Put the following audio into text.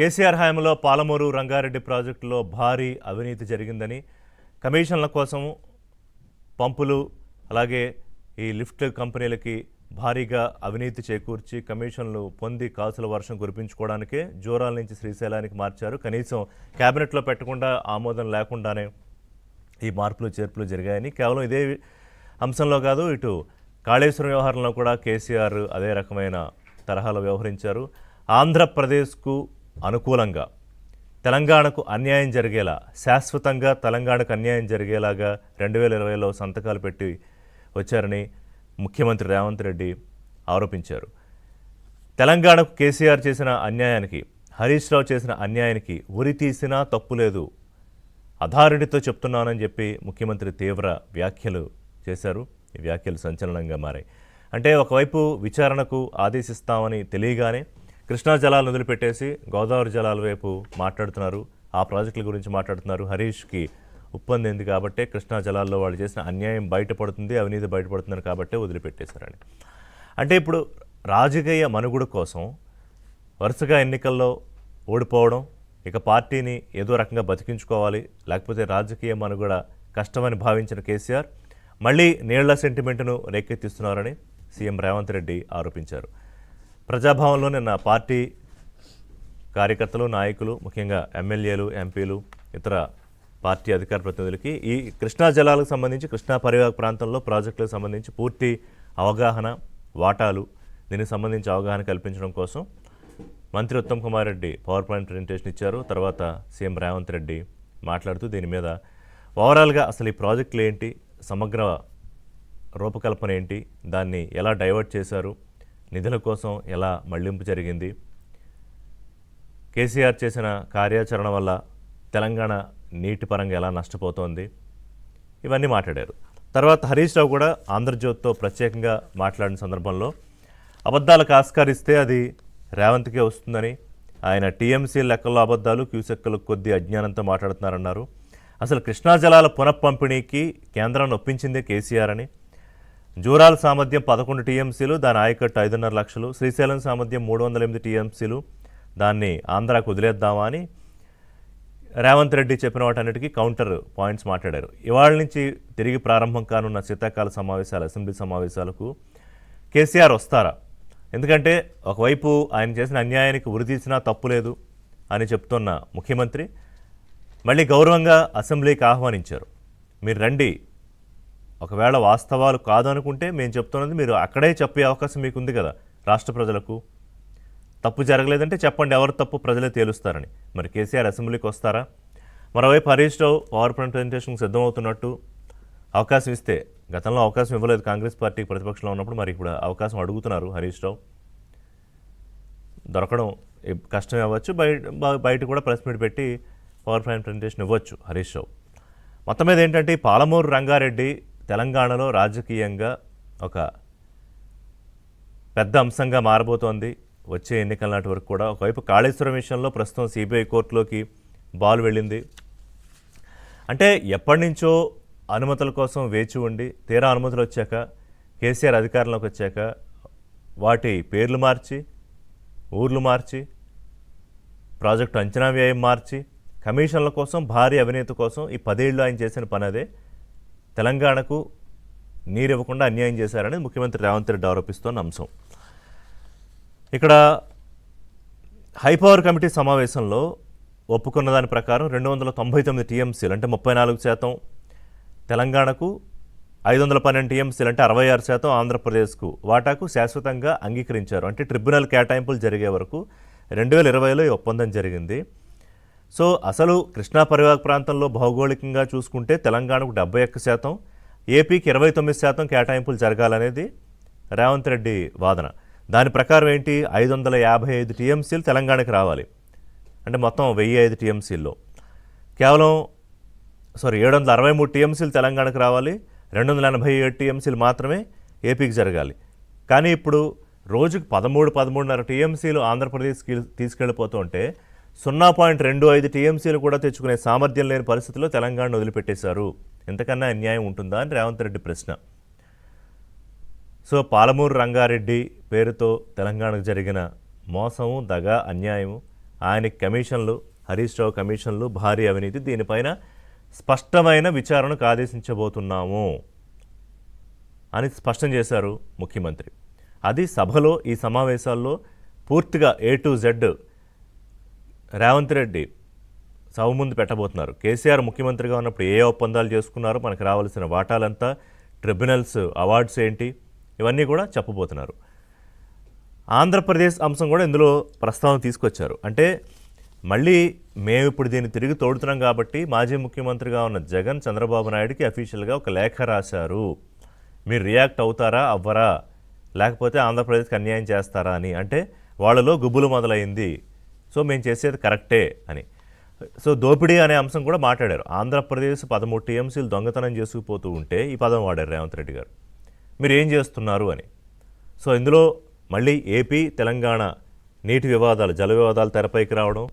కేసీఆర్ హయాంలో పాలమూరు రంగారెడ్డి ప్రాజెక్టులో భారీ అవినీతి జరిగిందని, కమిషన్ల కోసం పంపులు అలాగే ఈ లిఫ్ట్ కంపెనీలకి భారీగా అవినీతి చేకూర్చి కమిషన్లు పొంది కాసుల వర్షం కురిపించుకోవడానికే జోరాల నుంచి శ్రీశైలానికి మార్చారు. కనీసం క్యాబినెట్లో పెట్టకుండా ఆమోదం లేకుండానే ఈ మార్పులు చేర్పులు జరిగాయని, కేవలం ఇదే అంశంలో కాదు, ఇటు కాళేశ్వరం వ్యవహారంలో కూడా కేసీఆర్ అదే రకమైన తరహాలో వ్యవహరించారు. ఆంధ్రప్రదేశ్కు అనుకూలంగా తెలంగాణకు అన్యాయం జరిగేలా, శాశ్వతంగా తెలంగాణకు అన్యాయం జరిగేలాగా 2020లో సంతకాలు పెట్టి వచ్చారని ముఖ్యమంత్రి రేవంత్ రెడ్డి ఆరోపించారు. తెలంగాణకు కేసీఆర్ చేసిన అన్యాయానికి, హరీష్ రావు చేసిన అన్యాయానికి ఉరి తీసినా తప్పులేదు, అథారిటీతో చెప్తున్నానని చెప్పి ముఖ్యమంత్రి తీవ్ర వ్యాఖ్యలు చేశారు. ఈ వ్యాఖ్యలు సంచలనంగా మారాయి. అంటే ఒకవైపు విచారణకు ఆదేశిస్తామని తెలియగానే కృష్ణా జలాలను వదిలిపెట్టేసి గోదావరి జలాల వైపు మాట్లాడుతున్నారు, ఆ ప్రాజెక్టుల గురించి మాట్లాడుతున్నారు. హరీష్కి ఉప్పొందింది కాబట్టే కృష్ణా జలాల్లో వాళ్ళు చేసిన అన్యాయం బయటపడుతుంది, అవినీతి బయటపడుతుందని కాబట్టే వదిలిపెట్టేశారని. అంటే ఇప్పుడు రాజకీయ మనుగడ కోసం వరుసగా ఎన్నికల్లో ఓడిపోవడం, ఇక పార్టీని ఏదో రకంగా బతికించుకోవాలి, లేకపోతే రాజకీయ మనుగడ కష్టమని భావించిన కేసీఆర్ మళ్ళీ నీళ్ల సెంటిమెంట్ను రేకెత్తిస్తున్నారని సీఎం రేవంత్ రెడ్డి ఆరోపించారు. ప్రజాభవన్లో నిన్న పార్టీ కార్యకర్తలు, నాయకులు, ముఖ్యంగా ఎమ్మెల్యేలు, ఎంపీలు, ఇతర పార్టీ అధికార ప్రతినిధులకి ఈ కృష్ణా జలాలకు సంబంధించి, కృష్ణా పరివాహక ప్రాంతంలో ప్రాజెక్టులకు సంబంధించి పూర్తి అవగాహన, వాటాలు, దీనికి సంబంధించి అవగాహన కల్పించడం కోసం మంత్రి Uttam Kumar Reddy power point presentation ఇచ్చారు. తర్వాత సీఎం రేవంత్ రెడ్డి మాట్లాడుతూ దీని మీద ఓవరాల్గా అసలు ఈ ప్రాజెక్టులు ఏంటి, సమగ్ర రూపకల్పన ఏంటి, దాన్ని ఎలా డైవర్ట్ చేశారు, నిధుల కోసం ఎలా మళ్లింపు జరిగింది, కేసీఆర్ చేసిన కార్యాచరణ వల్ల తెలంగాణ నీటి పరంగా ఎలా నష్టపోతోంది, ఇవన్నీ మాట్లాడారు. తర్వాత హరీష్ రావు కూడా ఆంధ్రజ్యోతితో ప్రత్యేకంగా మాట్లాడిన సందర్భంలో అబద్ధాలకు ఆస్కారిస్తే అది రేవంత్కే వస్తుందని, ఆయన టీఎంసీ లెక్కల్లో అబద్ధాలు, క్యూసెక్కులకు కొద్ది అజ్ఞానంతో మాట్లాడుతున్నారన్నారు. అసలు కృష్ణా జలాల పునఃపంపిణీకి కేంద్రాన్ని ఒప్పించిందే కేసీఆర్ అని, జూరాల సామర్థ్యం 11 టీఎంసీలు, దాని ఆయకట్టు 5.5 లక్షలు, శ్రీశైలం సామర్థ్యం 308 టీఎంసీలు, దాన్ని ఆంధ్రాకు వదిలేద్దామా అని రేవంత్ రెడ్డి చెప్పిన వాటన్నిటికీ కౌంటర్ పాయింట్స్ మాట్లాడారు. ఇవాళ నుంచి తిరిగి ప్రారంభం కానున్న శీతాకాల సమావేశాలు, అసెంబ్లీ సమావేశాలకు కేసీఆర్ వస్తారా? ఎందుకంటే ఒకవైపు ఆయన చేసిన అన్యాయానికి ఉరితీసినా తప్పులేదు అని చెప్తున్న ముఖ్యమంత్రి మళ్ళీ గౌరవంగా అసెంబ్లీకి ఆహ్వానించారు. మీరు రండి, ఒకవేళ వాస్తవాలు కాదనుకుంటే మేము చెప్తున్నది మీరు అక్కడే చెప్పే అవకాశం మీకు ఉంది కదా, రాష్ట్ర ప్రజలకు తప్పు జరగలేదంటే చెప్పండి, ఎవరు తప్పు ప్రజలే తేలుస్తారని. మరి కేసీఆర్ అసెంబ్లీకి వస్తారా? మరోవైపు హరీష్ రావు పవర్ పాయింట్ ప్రజెంటేషన్కి సిద్ధమవుతున్నట్టు అవకాశం ఇస్తే, గతంలో అవకాశం ఇవ్వలేదు కాంగ్రెస్ పార్టీకి ప్రతిపక్షంలో ఉన్నప్పుడు, మరి ఇప్పుడు అవకాశం అడుగుతున్నారు హరీష్ రావు. దొరకడం కష్టమే అవ్వచ్చు, బయట కూడా ప్రెస్ మీట్ పెట్టి పవర్ పాయింట్ ప్రజెంటేషన్ ఇవ్వచ్చు హరీష్ రావు. మొత్తం మీద ఏంటంటే పాలమూరు రంగారెడ్డి తెలంగాణలో రాజకీయంగా ఒక పెద్ద అంశంగా మారబోతోంది వచ్చే ఎన్నికల నాటి వరకు కూడా. ఒకవైపు కాళేశ్వరం విషయంలో ప్రస్తుతం సిబిఐ కోర్టులోకి బాల్ వెళ్ళింది. అంటే ఎప్పటి నుంచో అనుమతుల కోసం వేచి ఉండి, తీరా అనుమతులు వచ్చాక, కేసీఆర్ అధికారంలోకి వచ్చాక వాటి పేర్లు మార్చి, ఊర్లు మార్చి, ప్రాజెక్టు అంచనా వ్యయం మార్చి, కమిషన్ల కోసం, భారీ అవినీతి కోసం ఈ 10 ఏళ్ళు ఆయన చేసిన పని అదే. తెలంగాణకు నీరు ఇవ్వకుండా అన్యాయం చేశారని ముఖ్యమంత్రి రేవంత్ రెడ్డి ఆరోపిస్తున్న అంశం. ఇక్కడ హైపవర్ కమిటీ సమావేశంలో ఒప్పుకున్న దాని ప్రకారం 299 టీఎంసీలు అంటే 34% తెలంగాణకు, 512 టీఎంసీలు అంటే 66% ఆంధ్రప్రదేశ్కు వాటాకు శాశ్వతంగా అంగీకరించారు. అంటే ట్రిబ్యునల్ కేటాయింపులు జరిగే వరకు 2020లో ఈ ఒప్పందం జరిగింది. సో అసలు కృష్ణా పరివాహక ప్రాంతంలో భౌగోళికంగా చూసుకుంటే తెలంగాణకు 71%, ఏపీకి 29% కేటాయింపులు జరగాలనేది రేవంత్ రెడ్డి వాదన. దాని ప్రకారం ఏంటి, 555 టీఎంసీలు తెలంగాణకి రావాలి. అంటే మొత్తం 1005 టీఎంసీల్లో కేవలం 763 టీఎంసీలు తెలంగాణకు రావాలి, 287 టీఎంసీలు మాత్రమే ఏపీకి జరగాలి. కానీ ఇప్పుడు రోజుకు 13-13.5 టీఎంసీలు ఆంధ్రప్రదేశ్కి తీసుకెళ్ళిపోతుంటే 0.25 టీఎంసీలు కూడా తెచ్చుకునే సామర్థ్యం లేని పరిస్థితిలో తెలంగాణను వదిలిపెట్టేశారు. ఎంతకన్నా అన్యాయం ఉంటుందా అని రేవంత్ రెడ్డి ప్రశ్న. సో పాలమూరు రంగారెడ్డి పేరుతో తెలంగాణకు జరిగిన మోసము, దగ, అన్యాయము ఆయనకి కమిషన్లు, హరీష్ రావు కమిషన్లు, భారీ అవినీతి, దీనిపైన స్పష్టమైన విచారణకు ఆదేశించబోతున్నాము అని స్పష్టం చేశారు ముఖ్యమంత్రి. అది సభలో ఈ సమావేశాల్లో పూర్తిగా A to Z Revanth Reddy సభ ముందు పెట్టబోతున్నారు. కేసీఆర్ ముఖ్యమంత్రిగా ఉన్నప్పుడు ఏ ఒప్పందాలు చేసుకున్నారు, మనకు రావాల్సిన వాటాలంతా, ట్రిబ్యునల్స్ అవార్డ్స్ ఏంటి, ఇవన్నీ కూడా చెప్పబోతున్నారు. ఆంధ్రప్రదేశ్ అంశం కూడా ఇందులో ప్రస్తావన తీసుకొచ్చారు. అంటే మళ్ళీ మేము ఇప్పుడు దీన్ని తిరిగి తోడుతున్నాం కాబట్టి మాజీ ముఖ్యమంత్రిగా ఉన్న జగన్ చంద్రబాబు నాయుడుకి అఫీషియల్గా ఒక లేఖ రాశారు, మీరు రియాక్ట్ అవుతారా అవ్వరా, లేకపోతే ఆంధ్రప్రదేశ్కి అన్యాయం చేస్తారా అని. అంటే వాళ్ళలో గుబులు మొదలైంది, సో మేము చేసేది కరెక్టే అని. సో దోపిడీ అనే అంశం కూడా మాట్లాడారు. ఆంధ్రప్రదేశ్ 13 TMCలు దొంగతనం చేసుకుపోతూ ఉంటే ఈ పదం వాడారు రేవంత్ రెడ్డి గారు, మీరు ఏం చేస్తున్నారు అని. సో ఇందులో మళ్ళీ ఏపీ తెలంగాణ నీటి వివాదాలు, జల వివాదాలు తెరపైకి రావడం,